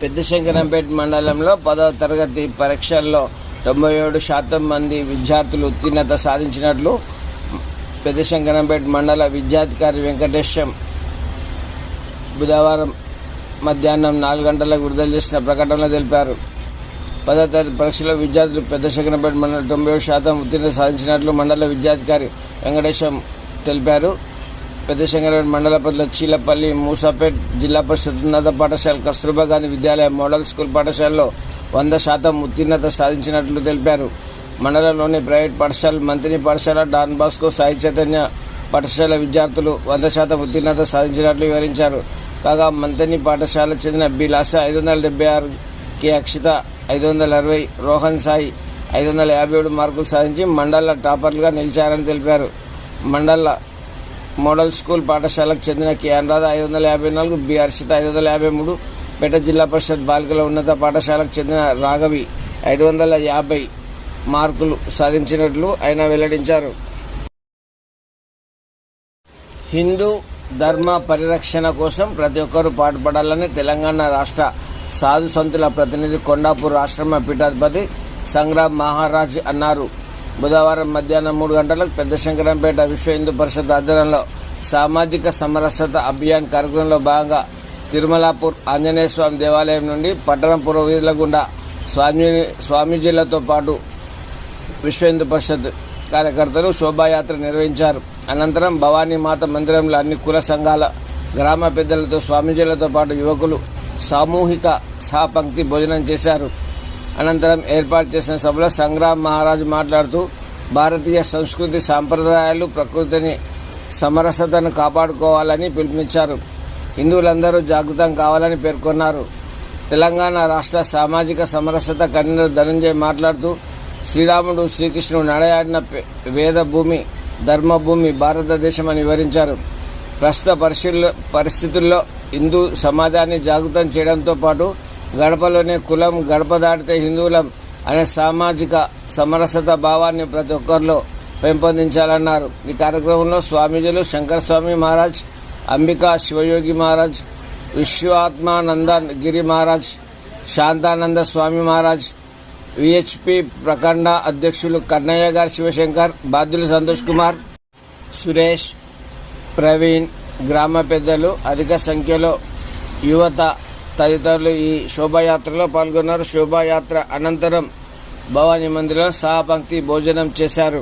పెద్దశంకరంపేట మండలంలో 10వ తరగతి పరీక్షల్లో 97% మంది విద్యార్థులు ఉత్తీర్ణత సాధించినట్లు పెద్దశంకరంపేట మండల విద్యాధికారి వెంకటేశం బుధవారం మధ్యాహ్నం 4 గంటలకు విడుదల చేసిన ప్రకటనలో తెలిపారు. 10వ తరగతి పరీక్షలో విద్యార్థులు పెద్దశంకరంపేట మండలం 97% ఉత్తీర్ణత సాధించినట్లు మండల విద్యాధికారి వెంకటేశం తెలిపారు. పెద్దశంకరంపేట మండల పరిధిలో చీలపల్లి, మూసాపేట్ జిల్లా పరిషత్ ఉన్నత పాఠశాల, కస్తూర్బా గాంధీ విద్యాలయ, మోడల్ స్కూల్ పాఠశాలలో 100% ఉత్తీర్ణత సాధించినట్లు తెలిపారు. మండలంలోని ప్రైవేట్ పాఠశాల, మంత్రి పాఠశాల, డాన్ బాస్కో, సాయి చైతన్య పాఠశాల విద్యార్థులు 100% ఉత్తీర్ణత సాధించినట్లు వివరించారు. కాగా మంత్రి పాఠశాలకు చెందిన B Lhasa 576, K Akshita 560, Rohan Sai 557 మార్కులు సాధించి మండల టాపర్లుగా నిలిచారని తెలిపారు. మండల మోడల్ స్కూల్ పాఠశాలకు చెందిన కె అనురాధ 554, బి హర్షిత 553, పేట జిల్లా పరిషత్ బాలికల ఉన్నత పాఠశాలకు చెందిన రాఘవి 550 మార్కులు సాధించినట్లు ఆయన వెల్లడించారు. హిందూ ధర్మ పరిరక్షణ కోసం ప్రతి ఒక్కరూ పాటుపడాలని తెలంగాణ రాష్ట్ర సాధు సంతుల ప్రతినిధి, కొండాపూర్ ఆశ్రమ పీఠాధిపతి సంగ్రామ్ మహారాజ్ అన్నారు. బుధవారం మధ్యాహ్నం 3 గంటలకు పెద్దశంకరంపేట విశ్వ హిందూ పరిషత్ ఆధ్వర్యంలో సామాజిక సమరసత అభియాన్ కార్యక్రమంలో భాగంగా తిరుమలాపూర్ ఆంజనేయ స్వామి దేవాలయం నుండి పట్టణం పూర్వ వీధుల గుండా స్వామీజీలతో పాటు విశ్వ హిందూ పరిషత్ కార్యకర్తలు శోభాయాత్ర నిర్వహించారు. అనంతరం భవానీ మాత మందిరంలో అన్ని కుల సంఘాల గ్రామ పెద్దలతో స్వామీజీలతో పాటు యువకులు సామూహిక సహపంక్తి భోజనం చేశారు. అనంతరం ఏర్పాటు చేసిన సభలో సంగ్రామ్ మహారాజ్ మాట్లాడుతూ భారతీయ సంస్కృతి, సాంప్రదాయాలు, ప్రకృతిని, సమరసతను కాపాడుకోవాలని పిలుపునిచ్చారు. హిందువులందరూ జాగృతం కావాలని పేర్కొన్నారు. తెలంగాణ రాష్ట్ర సామాజిక సమరసత కన్వీనర్ ధనంజయ్ మాట్లాడుతూ శ్రీరాముడు, శ్రీకృష్ణుడు నడయాడిన వేద భూమి, ధర్మభూమి భారతదేశం అని వివరించారు. ప్రస్తుత పరిస్థితుల్లో హిందూ సమాజాన్ని జాగృతం చేయడంతో పాటు గడపలోనే కులం, గడప దాటితే హిందువులం అనే సామాజిక సమరసత భావాన్ని ప్రతి ఒక్కరిలో పెంపొందించాలన్నారు. ఈ కార్యక్రమంలో స్వామీజీలు శంకరస్వామి మహారాజ్, అంబికా శివయోగి మహారాజ్, విశ్వాత్మానంద గిరి మహారాజ్, శాంతానంద స్వామి మహారాజ్, విహెచ్పి ప్రఖండ అధ్యక్షులు కన్నయ్య గారు, శివశంకర్, బాధ్యులు సంతోష్ కుమార్, సురేష్, ప్రవీణ్, గ్రామ పెద్దలు, అధిక సంఖ్యలో యువత తదితరులు ఈ శోభాయాత్రలో పాల్గొన్నారు. శోభాయాత్ర అనంతరం భవానీ మందిరంలో సహపంక్తి భోజనం చేశారు.